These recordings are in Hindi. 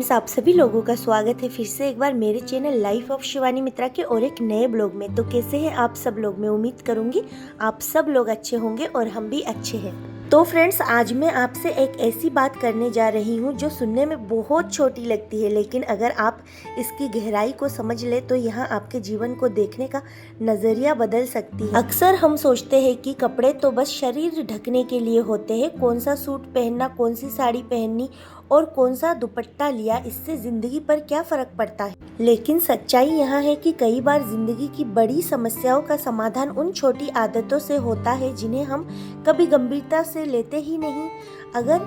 फ्रेंड्स, आप सभी लोगों का स्वागत है फिर से एक बार मेरे चैनल लाइफ ऑफ शिवानी मित्रा के और एक नए ब्लॉग में। तो कैसे हैं आप सब लोग? मैं उम्मीद करूंगी आप सब लोग अच्छे होंगे और हम भी अच्छे हैं। तो फ्रेंड्स, आज मैं आपसे एक ऐसी बात करने जा रही हूँ जो सुनने में बहुत छोटी लगती है, लेकिन अगर आप इसकी गहराई को समझ ले तो यहाँ आपके जीवन को देखने का नजरिया बदल सकती है। अक्सर हम सोचते हैं कि कपड़े तो बस शरीर ढकने के लिए होते हैं, कौन सा सूट पहनना, कौन सी साड़ी पहननी और कौन सा दुपट्टा लिया, इससे जिंदगी पर क्या फर्क पड़ता है। लेकिन सच्चाई यहाँ है कि कई बार जिंदगी की बड़ी समस्याओं का समाधान उन छोटी आदतों से होता है जिन्हें हम कभी गंभीरता से लेते ही नहीं। अगर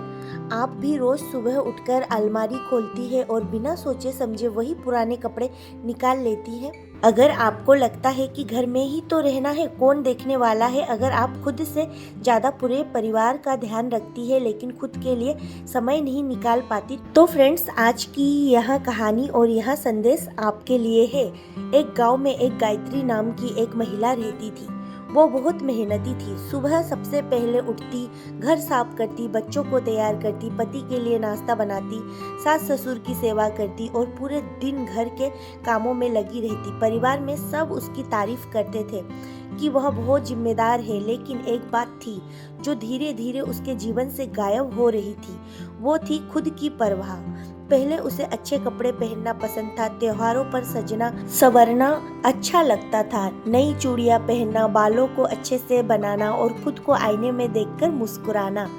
आप भी रोज सुबह उठकर अलमारी खोलती है और बिना सोचे समझे वही पुराने कपड़े निकाल लेती है, अगर आपको लगता है कि घर में ही तो रहना है, कौन देखने वाला है, अगर आप खुद से ज्यादा पूरे परिवार का ध्यान रखती है लेकिन खुद के लिए समय नहीं निकाल पाती, तो फ्रेंड्स, आज की यह कहानी और यह संदेश आपके लिए है। एक गांव में एक गायत्री नाम की एक महिला रहती थी। वो बहुत मेहनती थी। सुबह सबसे पहले उठती, घर साफ करती, बच्चों को तैयार करती, पति के लिए नाश्ता बनाती, सास ससुर की सेवा करती और पूरे दिन घर के कामों में लगी रहती। परिवार में सब उसकी तारीफ करते थे कि वह बहुत जिम्मेदार है, लेकिन एक बात थी जो धीरे धीरे उसके जीवन से गायब हो रही थी। वो थी खुद की परवाह। पहले उसे अच्छे कपड़े पहनना पसंद था, त्योहारों पर सजना संवरना अच्छा लगता था, नई चूड़ियां पहनना, बालों को अच्छे से बनाना और खुद को आईने में देखकर मुस्कुराना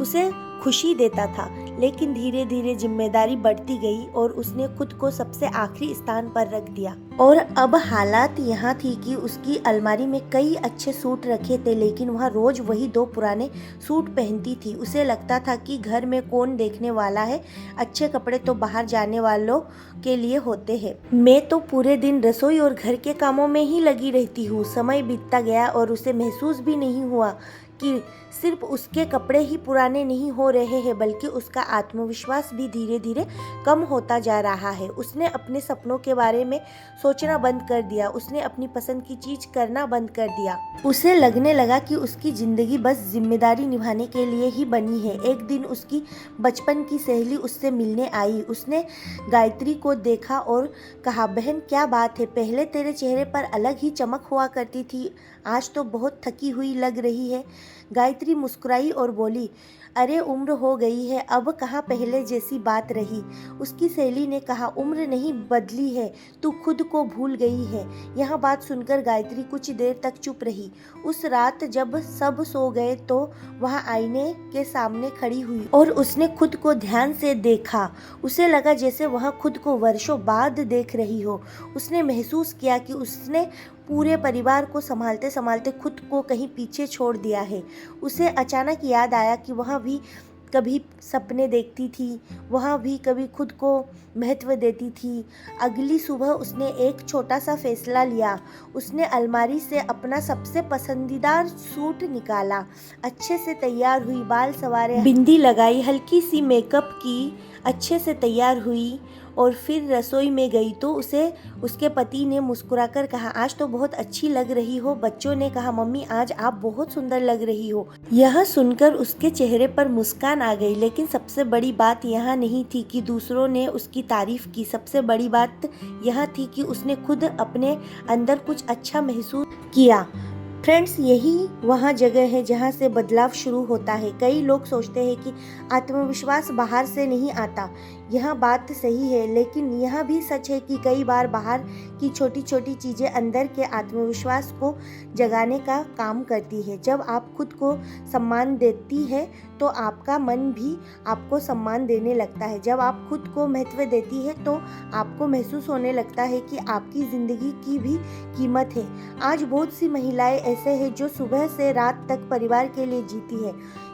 उसे खुशी देता था। लेकिन धीरे धीरे जिम्मेदारी बढ़ती गई और उसने खुद को सबसे आखिरी स्थान पर रख दिया। और अब हालात यहाँ थी कि उसकी अलमारी में कई अच्छे सूट रखे थे, लेकिन वह रोज वही 2 पुराने सूट पहनती थी। उसे लगता था कि घर में कौन देखने वाला है, अच्छे कपड़े तो बाहर जाने वालों के लिए होते हैं। मैं तो पूरे दिन रसोई और घर के कामों में ही लगी रहती हूँ। समय बीतता गया और उसे महसूस भी नहीं हुआ कि सिर्फ उसके कपड़े ही पुराने नहीं हो रहे हैं, बल्कि उसका आत्मविश्वास भी धीरे धीरे कम होता जा रहा है। उसने अपने सपनों के बारे में सोचना बंद कर दिया। उसने अपनी पसंद की चीज करना बंद कर दिया। उसे लगने लगा कि उसकी जिंदगी बस जिम्मेदारी निभाने के लिए ही बनी है। एक दिन उसकी बचपन की सहेली उससे मिलने आई। उसने गायत्री को देखा और कहा, बहन क्या बात है, पहले तेरे चेहरे पर अलग ही चमक हुआ करती थी, आज तो बहुत थकी हुई लग रही है। गायत्री मुस्कुराई और बोली, अरे उम्र हो गई है, अब कहाँ पहले जैसी बात रही। उसकी सहेली ने कहा, उम्र नहीं बदली है, तू खुद को भूल गई है। यह बात सुनकर गायत्री कुछ देर तक चुप रही। उस रात जब सब सो गए तो वह आईने के सामने खड़ी हुई और उसने खुद को ध्यान से देखा। उसे लगा जैसे वह खुद को वर्षों बाद देख रही हो। उसने महसूस किया कि उसने पूरे परिवार को संभालते संभालते खुद को कहीं पीछे छोड़ दिया है। उसे अचानक याद आया कि वह भी कभी सपने देखती थी, वह भी कभी खुद को महत्व देती थी। अगली सुबह उसने एक छोटा सा फैसला लिया। उसने अलमारी से अपना सबसे पसंदीदा सूट निकाला, अच्छे से तैयार हुई, बाल संवारे, बिंदी लगाई, हल्की सी मेकअप की, अच्छे से तैयार हुई और फिर रसोई में गई तो उसे उसके पति ने मुस्कुराकर कहा, आज तो बहुत अच्छी लग रही हो। बच्चों ने कहा, मम्मी आज आप बहुत सुंदर लग रही हो। यह सुनकर उसके चेहरे पर मुस्कान आ गई। लेकिन सबसे बड़ी बात यह नहीं थी कि दूसरों ने उसकी तारीफ की। सबसे बड़ी बात यह थी कि उसने खुद अपने अंदर कुछ अच्छा महसूस किया। फ्रेंड्स, यही वहाँ जगह है जहाँ से बदलाव शुरू होता है। कई लोग सोचते हैं कि आत्मविश्वास बाहर से नहीं आता। यह बात सही है, लेकिन यह भी सच है कि कई बार बाहर की छोटी छोटी चीज़ें अंदर के आत्मविश्वास को जगाने का काम करती है। जब आप खुद को सम्मान देती है तो आपका मन भी आपको सम्मान देने लगता है। जब आप खुद को महत्व देती है तो आपको महसूस होने लगता है कि आपकी ज़िंदगी की भी कीमत है। आज बहुत सी महिलाएं ऐसे हैं जो सुबह से रात तक परिवार के लिए जीती है।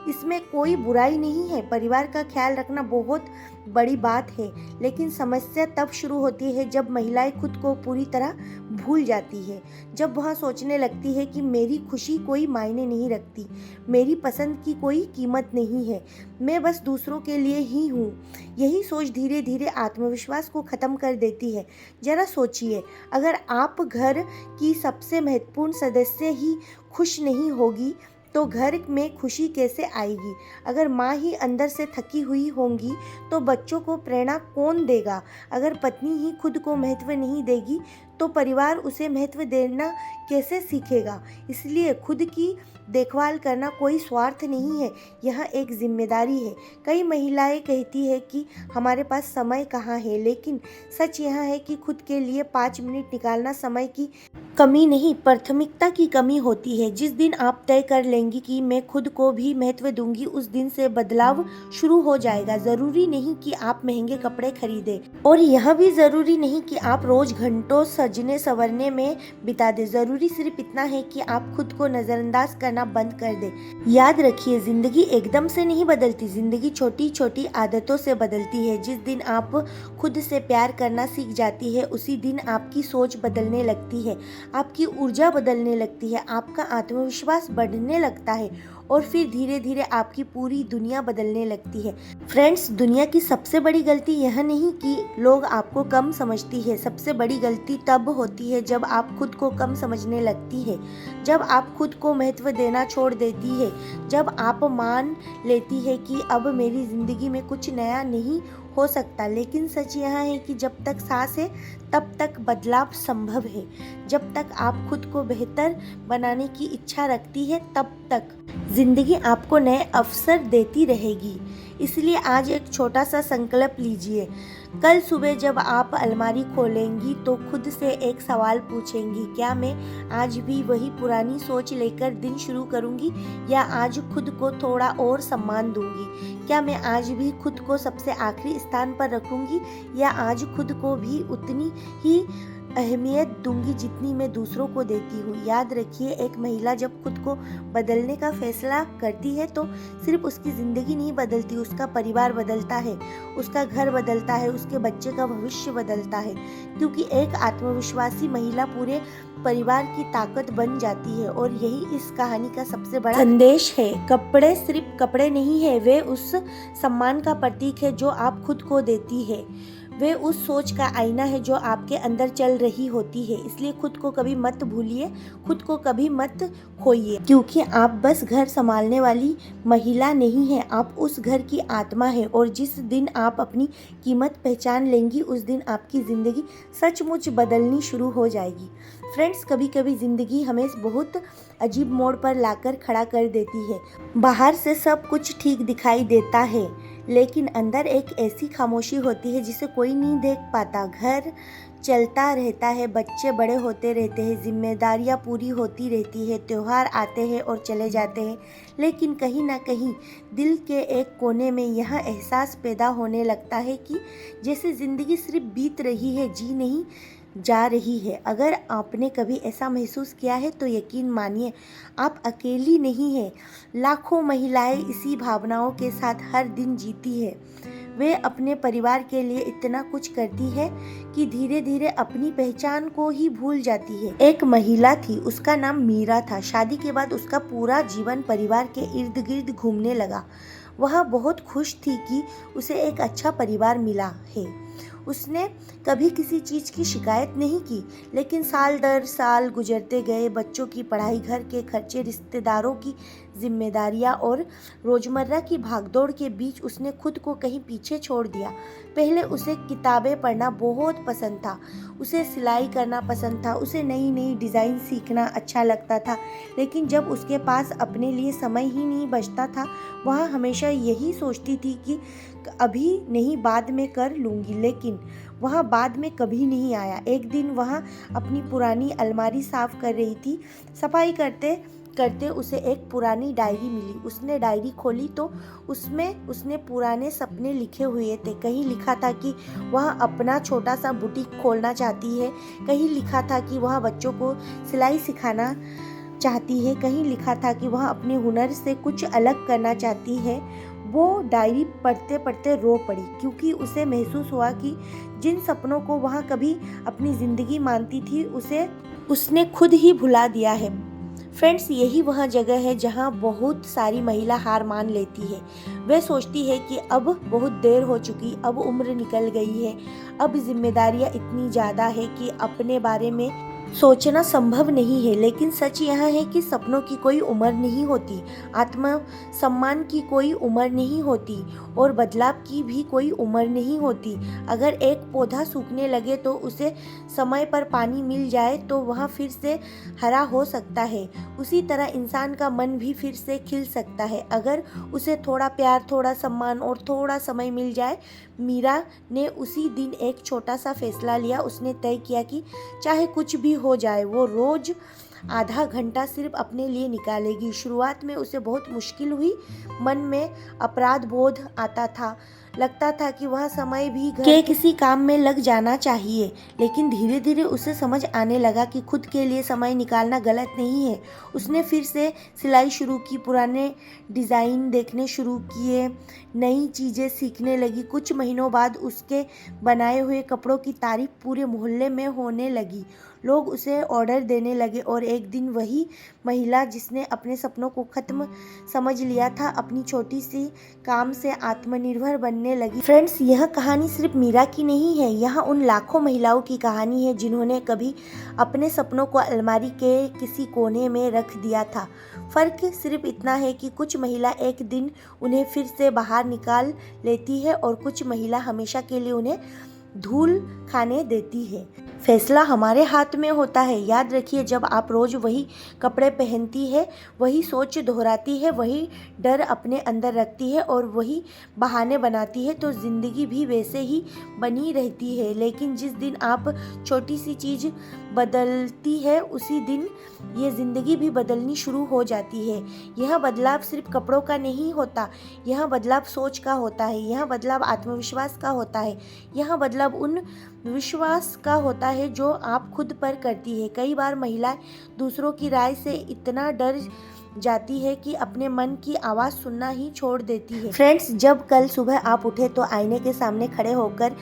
इसमें कोई बुराई नहीं है, परिवार का ख्याल रखना बहुत बड़ी बात है। लेकिन समस्या तब शुरू होती है जब महिलाएं खुद को पूरी तरह भूल जाती है। जब वह सोचने लगती है कि मेरी खुशी कोई मायने नहीं रखती, मेरी पसंद की कोई कीमत नहीं है, मैं बस दूसरों के लिए ही हूँ। यही सोच धीरे धीरे आत्मविश्वास को ख़त्म कर देती है। जरा सोचिए, अगर आप घर की सबसे महत्वपूर्ण सदस्य ही खुश नहीं होगी तो घर में खुशी कैसे आएगी। अगर माँ ही अंदर से थकी हुई होंगी तो बच्चों को प्रेरणा कौन देगा। अगर पत्नी ही खुद को महत्व नहीं देगी तो परिवार उसे महत्व देना कैसे सीखेगा। इसलिए खुद की देखभाल करना कोई स्वार्थ नहीं है, यह एक जिम्मेदारी है। कई महिलाएं कहती है कि हमारे पास समय कहाँ है, लेकिन सच यह है कि खुद के लिए 5 मिनट निकालना समय की कमी नहीं, प्राथमिकता की कमी होती है। जिस दिन आप तय कर लेंगी कि मैं खुद को भी महत्व दूंगी, उस दिन से बदलाव शुरू हो जाएगा। जरूरी नहीं कि आप महंगे कपड़े खरीदें और यह भी जरूरी नहीं कि आप रोज घंटों सजने संवरने में बिता दें। जरूरी सिर्फ इतना है कि आप खुद को नजरअंदाज करना बंद कर दें। याद रखिए, जिंदगी एकदम से नहीं बदलती, जिंदगी छोटी छोटी आदतों से बदलती है। जिस दिन आप खुद से प्यार करना सीख जाती है, उसी दिन आपकी सोच बदलने लगती है, आपकी ऊर्जा बदलने लगती है, आपका आत्मविश्वास बढ़ने लगता है और फिर धीरे धीरे आपकी पूरी दुनिया बदलने लगती है। फ्रेंड्स, दुनिया की सबसे बड़ी गलती यह नहीं कि लोग आपको कम समझती है, सबसे बड़ी गलती तब होती है जब आप खुद को कम समझने लगती है, जब आप खुद को महत्व देना छोड़ देती है, जब आप मान लेती है कि अब मेरी जिंदगी में कुछ नया नहीं हो सकता। लेकिन सच यह है कि जब तक सांस है तब तक बदलाव संभव है। जब तक आप खुद को बेहतर बनाने की इच्छा रखती है, तब तक जिंदगी आपको नए अवसर देती रहेगी। इसलिए आज एक छोटा सा संकल्प लीजिए। कल सुबह जब आप अलमारी खोलेंगी तो खुद से एक सवाल पूछेंगी, क्या मैं आज भी वही पुरानी सोच लेकर दिन शुरू करूंगी, या आज खुद को थोड़ा और सम्मान दूंगी। क्या मैं आज भी खुद को सबसे आखिरी स्थान पर रखूंगी, या आज खुद को भी उतनी ही अहमियत दूंगी जितनी मैं दूसरों को देती हूँ। याद रखिए, एक महिला जब खुद को बदलने का फैसला करती है तो सिर्फ उसकी ज़िंदगी नहीं बदलती, उसका परिवार बदलता है, उसका घर बदलता है, उसके बच्चे का भविष्य बदलता है। क्योंकि एक आत्मविश्वासी महिला पूरे परिवार की ताकत बन जाती है। और यही इस कहानी का सबसे बड़ा संदेश है। कपड़े सिर्फ कपड़े नहीं है, वे उस सम्मान का प्रतीक है जो आप खुद को देती है। वे उस सोच का आईना है जो आपके अंदर चल रही होती है। इसलिए खुद को कभी मत भूलिए, खुद को कभी मत खोइए, क्योंकि आप बस घर संभालने वाली महिला नहीं है, आप उस घर की आत्मा है। और जिस दिन आप अपनी कीमत पहचान लेंगी, उस दिन आपकी ज़िंदगी सचमुच बदलनी शुरू हो जाएगी। फ्रेंड्स, कभी कभी ज़िंदगी हमें बहुत अजीब मोड़ पर लाकर खड़ा कर देती है। बाहर से सब कुछ ठीक दिखाई देता है, लेकिन अंदर एक ऐसी खामोशी होती है जिसे कोई नहीं देख पाता। घर चलता रहता है, बच्चे बड़े होते रहते हैं, जिम्मेदारियां पूरी होती रहती है, त्योहार आते हैं और चले जाते हैं, लेकिन कहीं ना कहीं दिल के एक कोने में यह एहसास पैदा होने लगता है कि जैसे ज़िंदगी सिर्फ बीत रही है, जी नहीं जा रही है। अगर आपने कभी ऐसा महसूस किया है तो यकीन मानिए, आप अकेली नहीं हैं। लाखों महिलाएं इसी भावनाओं के साथ हर दिन जीती है। वे अपने परिवार के लिए इतना कुछ करती है कि धीरे धीरे अपनी पहचान को ही भूल जाती है। एक महिला थी, उसका नाम मीरा था। शादी के बाद उसका पूरा जीवन परिवार के इर्द गिर्द घूमने लगा। वह बहुत खुश थी कि उसे एक अच्छा परिवार मिला है। उसने कभी किसी चीज़ की शिकायत नहीं की, लेकिन साल दर साल गुजरते गए, बच्चों की पढ़ाई, घर के खर्चे, रिश्तेदारों की जिम्मेदारियां और रोज़मर्रा की भागदौड़ के बीच उसने खुद को कहीं पीछे छोड़ दिया। पहले उसे किताबें पढ़ना बहुत पसंद था, उसे सिलाई करना पसंद था, उसे नई नई डिज़ाइन सीखना अच्छा लगता था, लेकिन जब उसके पास अपने लिए समय ही नहीं बचता था, वह हमेशा यही सोचती थी कि अभी नहीं, बाद में कर लूँगी। लेकिन वह बाद में कभी नहीं आया। एक दिन वह अपनी पुरानी अलमारी साफ कर रही थी। सफाई करते करते उसे एक पुरानी डायरी मिली। उसने डायरी खोली तो उसमें उसने पुराने सपने लिखे हुए थे। कहीं लिखा था कि वह अपना छोटा सा बुटीक खोलना चाहती है, कहीं लिखा था कि वह बच्चों को सिलाई सिखाना चाहती है, कहीं लिखा था कि वह अपने हुनर से कुछ अलग करना चाहती है। वो डायरी पढ़ते पढ़ते रो पड़ी, क्योंकि उसे महसूस हुआ कि जिन सपनों को वह कभी अपनी ज़िंदगी मानती थी, उसे उसने खुद ही भुला दिया है। फ्रेंड्स, यही वह जगह है जहां बहुत सारी महिला हार मान लेती है। वे सोचती है कि अब बहुत देर हो चुकी, अब उम्र निकल गई है, अब जिम्मेदारियां इतनी ज़्यादा है कि अपने बारे में सोचना संभव नहीं है, लेकिन सच यह है कि सपनों की कोई उम्र नहीं होती, आत्म सम्मान की कोई उम्र नहीं होती और बदलाव की भी कोई उम्र नहीं होती। अगर एक पौधा सूखने लगे तो उसे समय पर पानी मिल जाए तो वह फिर से हरा हो सकता है। उसी तरह इंसान का मन भी फिर से खिल सकता है अगर उसे थोड़ा प्यार, थोड़ा सम्मान और थोड़ा समय मिल जाए। मीरा ने उसी दिन एक छोटा सा फैसला लिया। उसने तय किया कि चाहे कुछ भी हो जाए वो रोज आधा घंटा सिर्फ अपने लिए निकालेगी। शुरुआत में उसे बहुत मुश्किल हुई, मन में अपराध बोध आता था, लगता था कि वह समय भी घर के किसी काम में लग जाना चाहिए। लेकिन धीरे धीरे उसे समझ आने लगा कि खुद के लिए समय निकालना गलत नहीं है। उसने फिर से सिलाई शुरू की, पुराने डिज़ाइन देखने शुरू किए, नई चीज़ें सीखने लगी। कुछ महीनों बाद उसके बनाए हुए कपड़ों की तारीफ पूरे मोहल्ले में होने लगी। लोग उसे ऑर्डर देने लगे और एक दिन वही महिला जिसने अपने सपनों को खत्म समझ लिया था, अपनी छोटी सी काम से आत्मनिर्भर बनने लगी। फ्रेंड्स, यह कहानी सिर्फ मीरा की नहीं है, यह उन लाखों महिलाओं की कहानी है जिन्होंने कभी अपने सपनों को अलमारी के किसी कोने में रख दिया था। फ़र्क सिर्फ इतना है कि कुछ महिला एक दिन उन्हें फिर से बाहर निकाल लेती है और कुछ महिला हमेशा के लिए उन्हें धूल खाने देती है। फैसला हमारे हाथ में होता है। याद रखिए, जब आप रोज़ वही कपड़े पहनती है, वही सोच दोहराती है, वही डर अपने अंदर रखती है और वही बहाने बनाती है, तो ज़िंदगी भी वैसे ही बनी रहती है। लेकिन जिस दिन आप छोटी सी चीज़ बदलती है, उसी दिन ये ज़िंदगी भी बदलनी शुरू हो जाती है। यह बदलाव सिर्फ कपड़ों का नहीं होता, यह बदलाव सोच का होता है, यह बदलाव आत्मविश्वास का होता है, यह बदलाव उन विश्वास का होता है जो आप खुद पर करती है। कई बार महिलाएं दूसरों की राय से इतना डर जाती है कि अपने मन की आवाज़ सुनना ही छोड़ देती है। फ्रेंड्स, जब कल सुबह आप उठे तो आईने के सामने खड़े होकर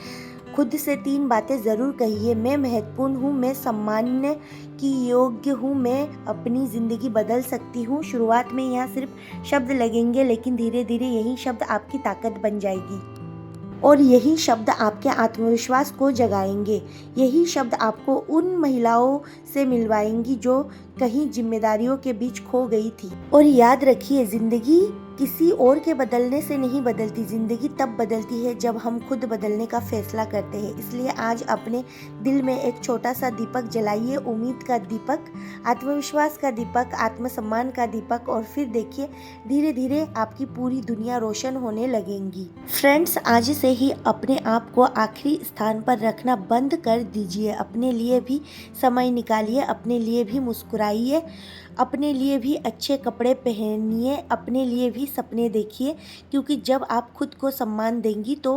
खुद से 3 बातें ज़रूर कहिए। मैं महत्वपूर्ण हूँ, मैं सम्मान की योग्य हूँ, मैं अपनी ज़िंदगी बदल सकती हूँ। शुरुआत में यहाँ सिर्फ शब्द लगेंगे, लेकिन धीरे धीरे यही शब्द आपकी ताकत बन जाएगी और यही शब्द आपके आत्मविश्वास को जगाएंगे। यही शब्द आपको उन महिलाओं से मिलवाएंगी जो कहीं जिम्मेदारियों के बीच खो गई थी। और याद रखिए, ज़िंदगी किसी और के बदलने से नहीं बदलती, ज़िंदगी तब बदलती है जब हम खुद बदलने का फैसला करते हैं। इसलिए आज अपने दिल में एक छोटा सा दीपक जलाइए, उम्मीद का दीपक, आत्मविश्वास का दीपक, आत्मसम्मान का दीपक, और फिर देखिए धीरे धीरे आपकी पूरी दुनिया रोशन होने लगेगी। फ्रेंड्स, आज से ही अपने आप को आखिरी स्थान पर रखना बंद कर दीजिए। अपने लिए भी समय निकालिए, अपने लिए भी मुस्कुराइए, अपने लिए भी अच्छे कपड़े पहनिए, अपने लिए भी सपने देखिए, क्योंकि जब आप खुद को सम्मान देंगी तो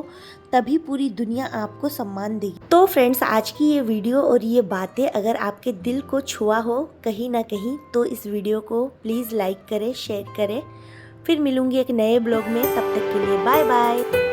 तभी पूरी दुनिया आपको सम्मान देगी। तो फ्रेंड्स, आज की ये वीडियो और ये बातें अगर आपके दिल को छुआ हो कहीं ना कहीं, तो इस वीडियो को प्लीज़ लाइक करें, शेयर करें। फिर मिलूंगी एक नए ब्लॉग में, तब तक के लिए बाय बाय।